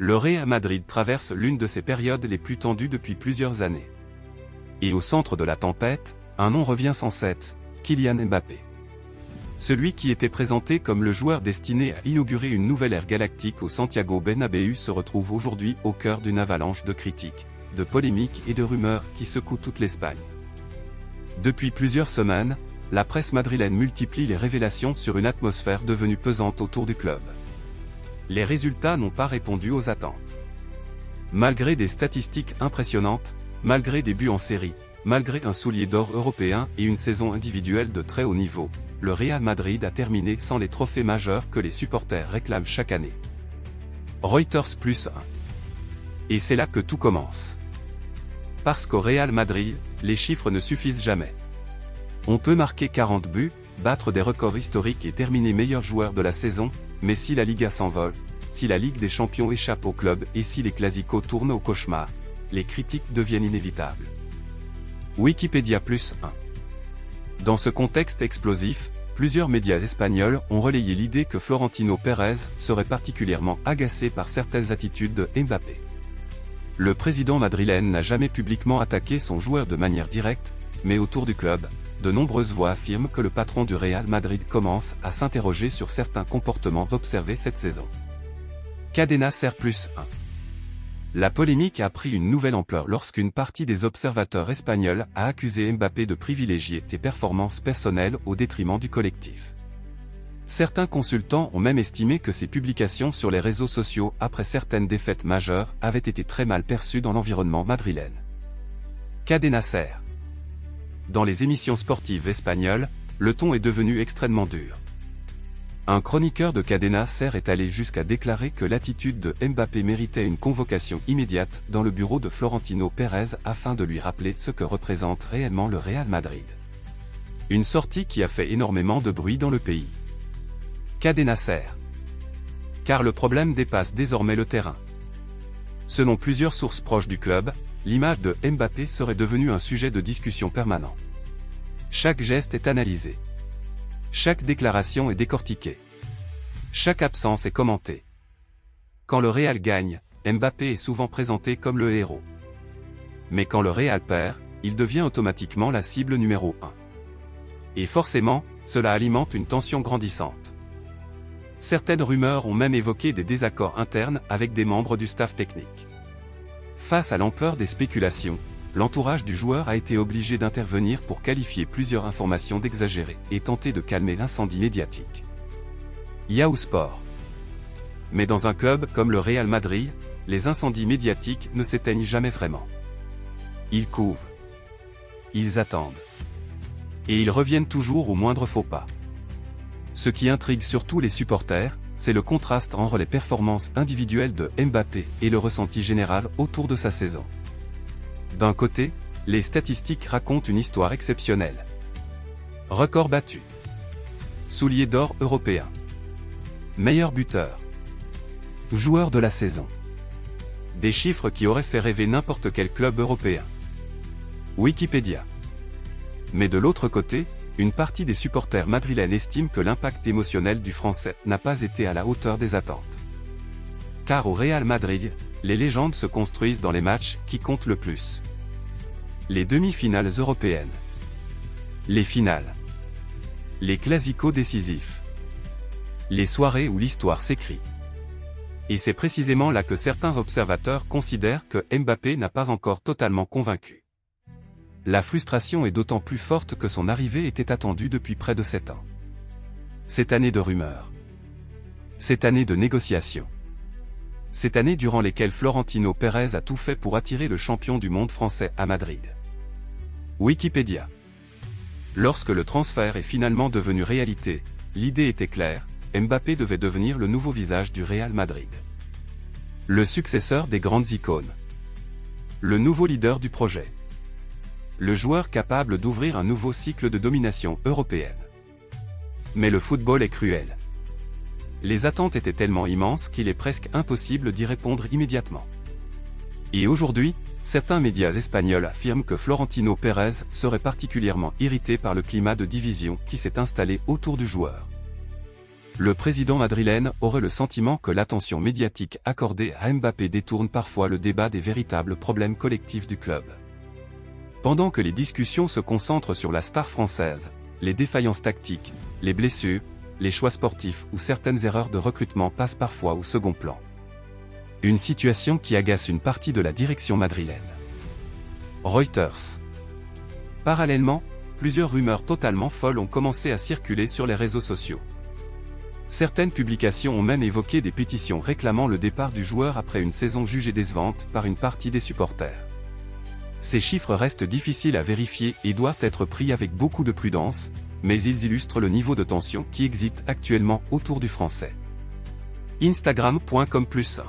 Le Real Madrid traverse l'une de ses périodes les plus tendues depuis plusieurs années. Et au centre de la tempête, un nom revient sans cesse, Kylian Mbappé. Celui qui était présenté comme le joueur destiné à inaugurer une nouvelle ère galactique au Santiago Bernabéu se retrouve aujourd'hui au cœur d'une avalanche de critiques, de polémiques et de rumeurs qui secouent toute l'Espagne. Depuis plusieurs semaines, la presse madrilène multiplie les révélations sur une atmosphère devenue pesante autour du club. Les résultats n'ont pas répondu aux attentes. Malgré des statistiques impressionnantes, malgré des buts en série, malgré un soulier d'or européen et une saison individuelle de très haut niveau, le Real Madrid a terminé sans les trophées majeurs que les supporters réclament chaque année. Reuters +1. Et c'est là que tout commence. Parce qu'au Real Madrid, les chiffres ne suffisent jamais. On peut marquer 40 buts, battre des records historiques et terminer meilleur joueur de la saison, mais si la Liga s'envole, si la Ligue des Champions échappe au club et si les Clásicos tournent au cauchemar, les critiques deviennent inévitables. Wikipédia +1. Dans ce contexte explosif, plusieurs médias espagnols ont relayé l'idée que Florentino Pérez serait particulièrement agacé par certaines attitudes de Mbappé. Le président madrilène n'a jamais publiquement attaqué son joueur de manière directe, mais autour du club, de nombreuses voix affirment que le patron du Real Madrid commence à s'interroger sur certains comportements observés cette saison. Cadena Ser +1. La polémique a pris une nouvelle ampleur lorsqu'une partie des observateurs espagnols a accusé Mbappé de privilégier ses performances personnelles au détriment du collectif. Certains consultants ont même estimé que ses publications sur les réseaux sociaux après certaines défaites majeures avaient été très mal perçues dans l'environnement madrilène. Cadena Ser. Dans les émissions sportives espagnoles, le ton est devenu extrêmement dur. Un chroniqueur de Cadena Ser est allé jusqu'à déclarer que l'attitude de Mbappé méritait une convocation immédiate dans le bureau de Florentino Pérez afin de lui rappeler ce que représente réellement le Real Madrid. Une sortie qui a fait énormément de bruit dans le pays. Cadena Ser. Car le problème dépasse désormais le terrain. Selon plusieurs sources proches du club, l'image de Mbappé serait devenue un sujet de discussion permanent. Chaque geste est analysé. Chaque déclaration est décortiquée. Chaque absence est commentée. Quand le Real gagne, Mbappé est souvent présenté comme le héros. Mais quand le Real perd, il devient automatiquement la cible numéro 1. Et forcément, cela alimente une tension grandissante. Certaines rumeurs ont même évoqué des désaccords internes avec des membres du staff technique. Face à l'ampleur des spéculations, l'entourage du joueur a été obligé d'intervenir pour qualifier plusieurs informations d'exagérées et tenter de calmer l'incendie médiatique. Yahoo Sport. Mais dans un club comme le Real Madrid, les incendies médiatiques ne s'éteignent jamais vraiment. Ils couvent. Ils attendent. Et ils reviennent toujours au moindre faux pas. Ce qui intrigue surtout les supporters, c'est le contraste entre les performances individuelles de Mbappé et le ressenti général autour de sa saison. D'un côté, les statistiques racontent une histoire exceptionnelle. Record battu. Soulier d'or européen. Meilleur buteur. Joueur de la saison. Des chiffres qui auraient fait rêver n'importe quel club européen. Wikipédia. Mais de l'autre côté, une partie des supporters madrilènes estime que l'impact émotionnel du Français n'a pas été à la hauteur des attentes. Car au Real Madrid, les légendes se construisent dans les matchs qui comptent le plus. Les demi-finales européennes. Les finales. Les Clásicos décisifs. Les soirées où l'histoire s'écrit. Et c'est précisément là que certains observateurs considèrent que Mbappé n'a pas encore totalement convaincu. La frustration est d'autant plus forte que son arrivée était attendue depuis près de 7 ans. Cette année de rumeurs. Cette année de négociations. Cette année durant lesquelles Florentino Pérez a tout fait pour attirer le champion du monde français à Madrid. Wikipédia. Lorsque le transfert est finalement devenu réalité, l'idée était claire, Mbappé devait devenir le nouveau visage du Real Madrid. Le successeur des grandes icônes. Le nouveau leader du projet. Le joueur capable d'ouvrir un nouveau cycle de domination européenne. Mais le football est cruel. Les attentes étaient tellement immenses qu'il est presque impossible d'y répondre immédiatement. Et aujourd'hui, certains médias espagnols affirment que Florentino Pérez serait particulièrement irrité par le climat de division qui s'est installé autour du joueur. le président madrilène aurait le sentiment que l'attention médiatique accordée à Mbappé détourne parfois le débat des véritables problèmes collectifs du club. Pendant que les discussions se concentrent sur la star française, les défaillances tactiques, les blessures, les choix sportifs ou certaines erreurs de recrutement passent parfois au second plan. Une situation qui agace une partie de la direction madrilène. Reuters. Parallèlement, plusieurs rumeurs totalement folles ont commencé à circuler sur les réseaux sociaux. Certaines publications ont même évoqué des pétitions réclamant le départ du joueur après une saison jugée décevante par une partie des supporters. Ces chiffres restent difficiles à vérifier et doivent être pris avec beaucoup de prudence, mais ils illustrent le niveau de tension qui existe actuellement autour du Français. Instagram.com+1.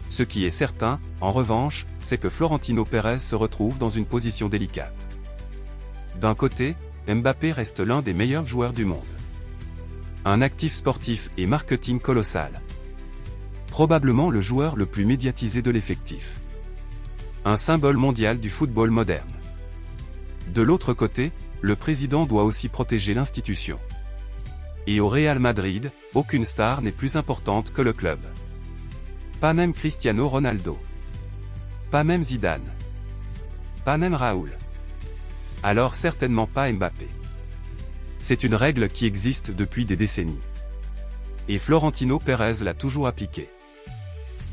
Ce qui est certain, en revanche, c'est que Florentino Pérez se retrouve dans une position délicate. D'un côté, Mbappé reste l'un des meilleurs joueurs du monde. Un actif sportif et marketing colossal. Probablement le joueur le plus médiatisé de l'effectif. Un symbole mondial du football moderne. De l'autre côté, le président doit aussi protéger l'institution. Et au Real Madrid, aucune star n'est plus importante que le club. Pas même Cristiano Ronaldo. Pas même Zidane. Pas même Raoul. Alors certainement pas Mbappé. C'est une règle qui existe depuis des décennies. Et Florentino Pérez l'a toujours appliquée.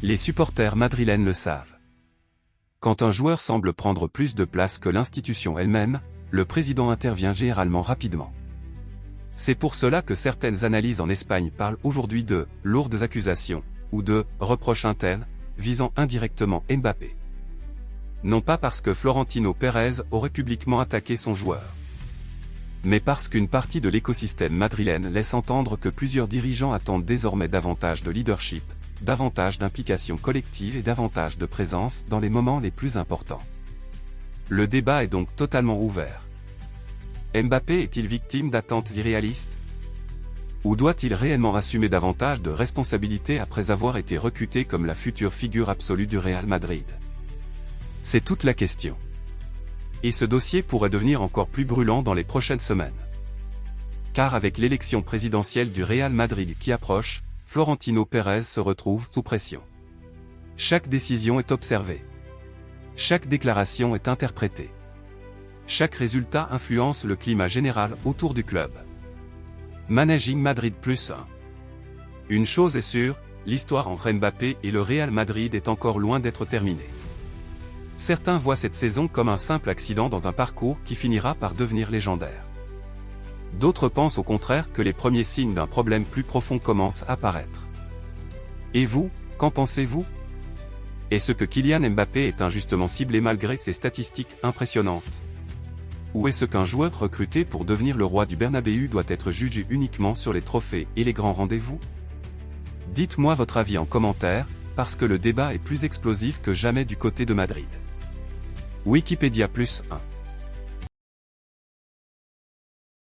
Les supporters madrilènes le savent. Quand un joueur semble prendre plus de place que l'institution elle-même, le président intervient généralement rapidement. C'est pour cela que certaines analyses en Espagne parlent aujourd'hui de « lourdes accusations » ou de « reproches internes » visant indirectement Mbappé. Non pas parce que Florentino Pérez aurait publiquement attaqué son joueur, mais parce qu'une partie de l'écosystème madrilène laisse entendre que plusieurs dirigeants attendent désormais davantage de leadership, davantage d'implication collective et davantage de présence dans les moments les plus importants. Le débat est donc totalement ouvert. Mbappé est-il victime d'attentes irréalistes? Ou doit-il réellement assumer davantage de responsabilités après avoir été recruté comme la future figure absolue du Real Madrid? C'est toute la question. Et ce dossier pourrait devenir encore plus brûlant dans les prochaines semaines. Car avec l'élection présidentielle du Real Madrid qui approche, Florentino Pérez se retrouve sous pression. Chaque décision est observée. Chaque déclaration est interprétée. Chaque résultat influence le climat général autour du club. Managing Madrid +1. Une chose est sûre, l'histoire entre Mbappé et le Real Madrid est encore loin d'être terminée. Certains voient cette saison comme un simple accident dans un parcours qui finira par devenir légendaire. D'autres pensent au contraire que les premiers signes d'un problème plus profond commencent à apparaître. Et vous, qu'en pensez-vous? Est-ce que Kylian Mbappé est injustement ciblé malgré ses statistiques impressionnantes? Ou est-ce qu'un joueur recruté pour devenir le roi du Bernabéu doit être jugé uniquement sur les trophées et les grands rendez-vous? Dites-moi votre avis en commentaire, parce que le débat est plus explosif que jamais du côté de Madrid. Wikipédia +1